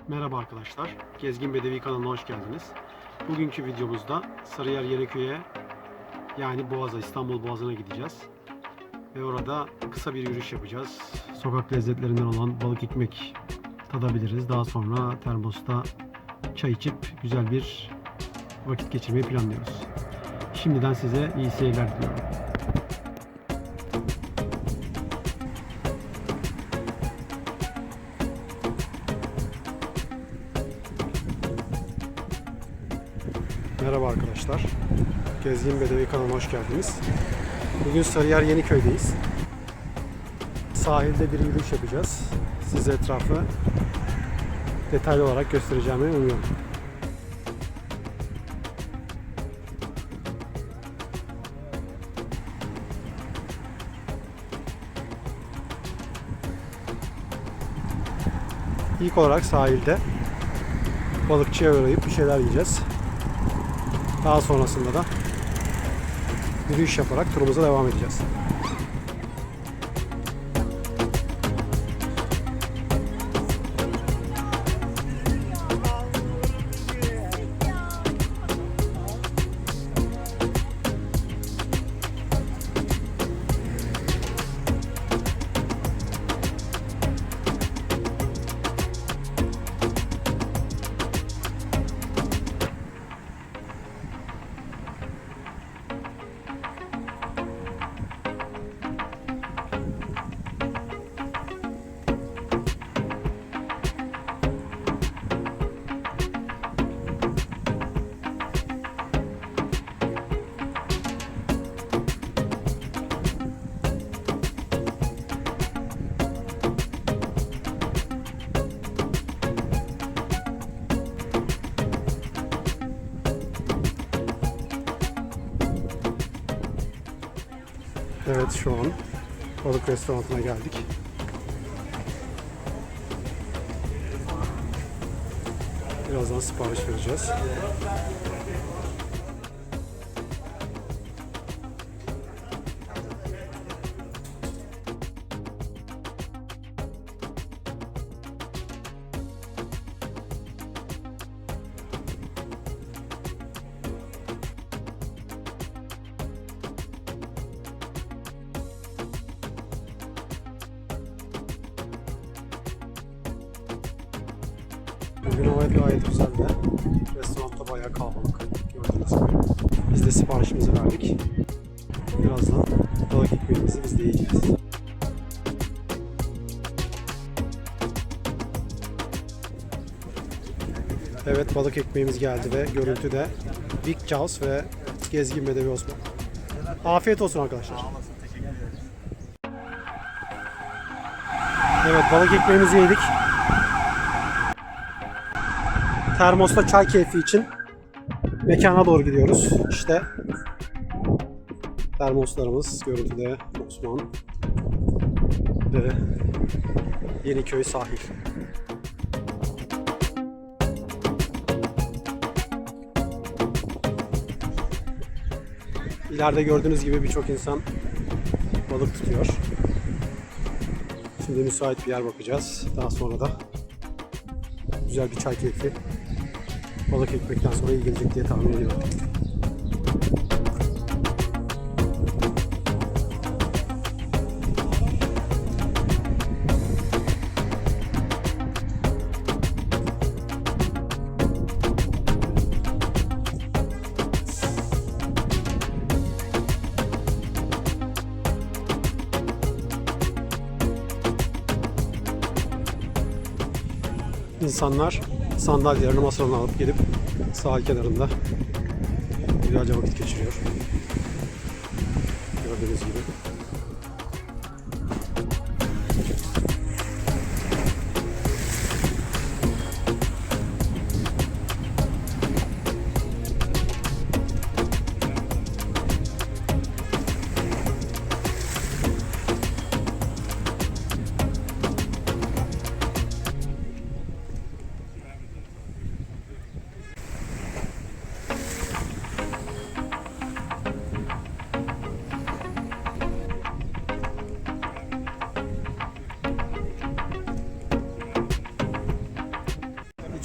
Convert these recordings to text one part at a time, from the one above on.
Merhaba arkadaşlar, Gezgin Bedevi kanalına hoş geldiniz. Bugünkü videomuzda Sarıyer Yeniköy'e yani Boğaz'a, İstanbul Boğazı'na gideceğiz. Ve orada kısa bir yürüyüş yapacağız. Sokak lezzetlerinden olan balık ekmek tadabiliriz. Daha sonra termosta çay içip güzel bir vakit geçirmeyi planlıyoruz. Şimdiden size iyi seyirler diliyorum. Merhaba arkadaşlar. Gezgin Bedevi kanalına hoş geldiniz. Bugün Sarıyer Yeniköy'deyiz. Sahilde bir yürüyüş yapacağız. Size etrafı detaylı olarak göstereceğimi umuyorum. İlk olarak sahilde balıkçıya uğrayıp bir şeyler yiyeceğiz. Daha sonrasında da yürüyüş yaparak turumuza devam edeceğiz. Evet, şu an balık restoranına geldik. Birazdan sipariş vereceğiz. Bugün hava gayet güzel de restoranda bayağı kalabalık, gördüğünüz gibi. Biz de siparişimizi verdik. Birazdan balık ekmeğimizi biz de yiyeceğiz. Evet, balık ekmeğimiz geldi ve görüntü de Big Jaws ve Gezgin Bedevi Osman. Afiyet olsun arkadaşlar. Evet, balık ekmeğimizi yedik. Termosta çay keyfi için mekana doğru gidiyoruz. İşte termoslarımız görüntüde Osman ve Yeniköy sahil. İleride gördüğünüz gibi birçok insan balık tutuyor. Şimdi müsait bir yer bakacağız. Daha sonra da güzel bir çay keyfi, balık ekmekten sonra iyi gelecek diye tahmin ediyorum. İnsanlar sandalyelerini masalarına alıp gelip sahil kenarında güzelce vakit geçiriyor. Gördüğünüz gibi.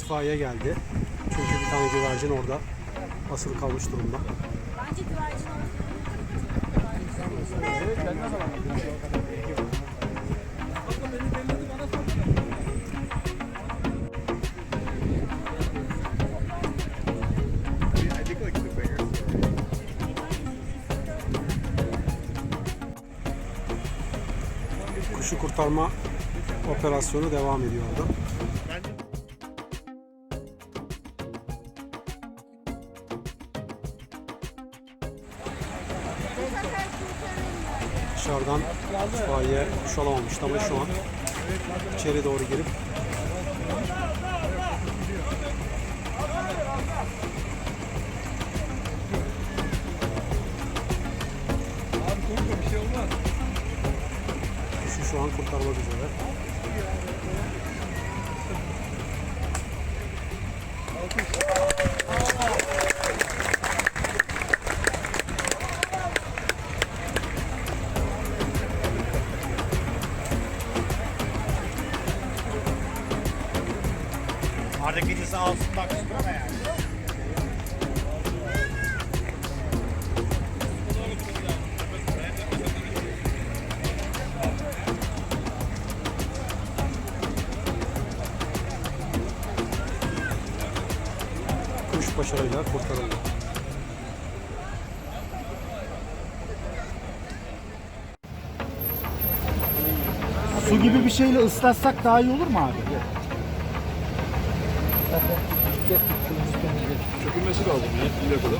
itfaiye geldi. Çünkü bir tane güvercin orada asılı kalmış durumda. Bence güvercin olsun. Evet, ben ne zaman? Kuşu kurtarma operasyonu devam ediyordu. Dışarıdan itfaiye kuş alamamıştı ama şu an içeri doğru girip kuşu şu an kurtarmak üzere. Artık birisi alsın bak şurada yani. Kuş başarıyla kurtarıldı. Su gibi bir şeyle ıslatsak daha iyi olur mu abi? Çökülmesi lazım ya, kadar.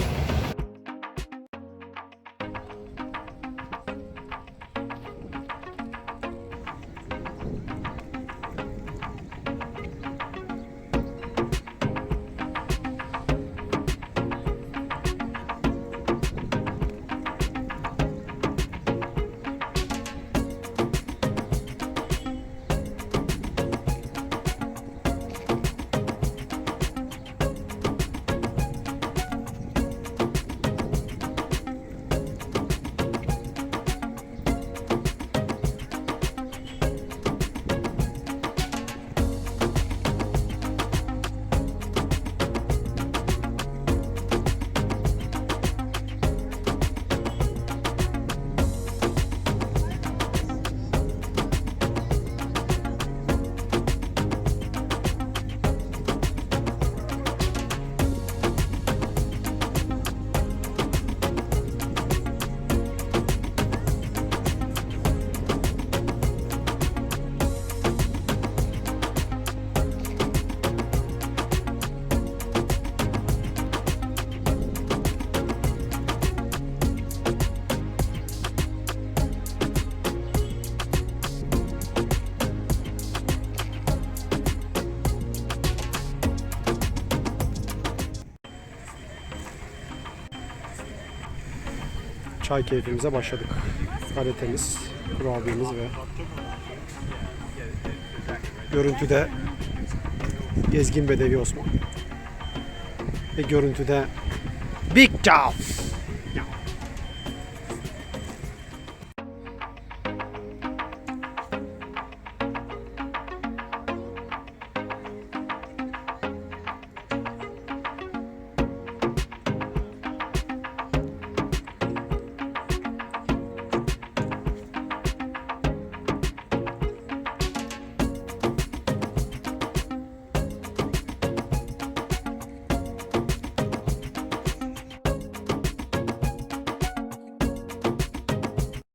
Çay keyfimize başladık. Karatemiz, kurabiyemiz ve görüntüde Gezgin Bedevi Osman ve görüntüde Big Job.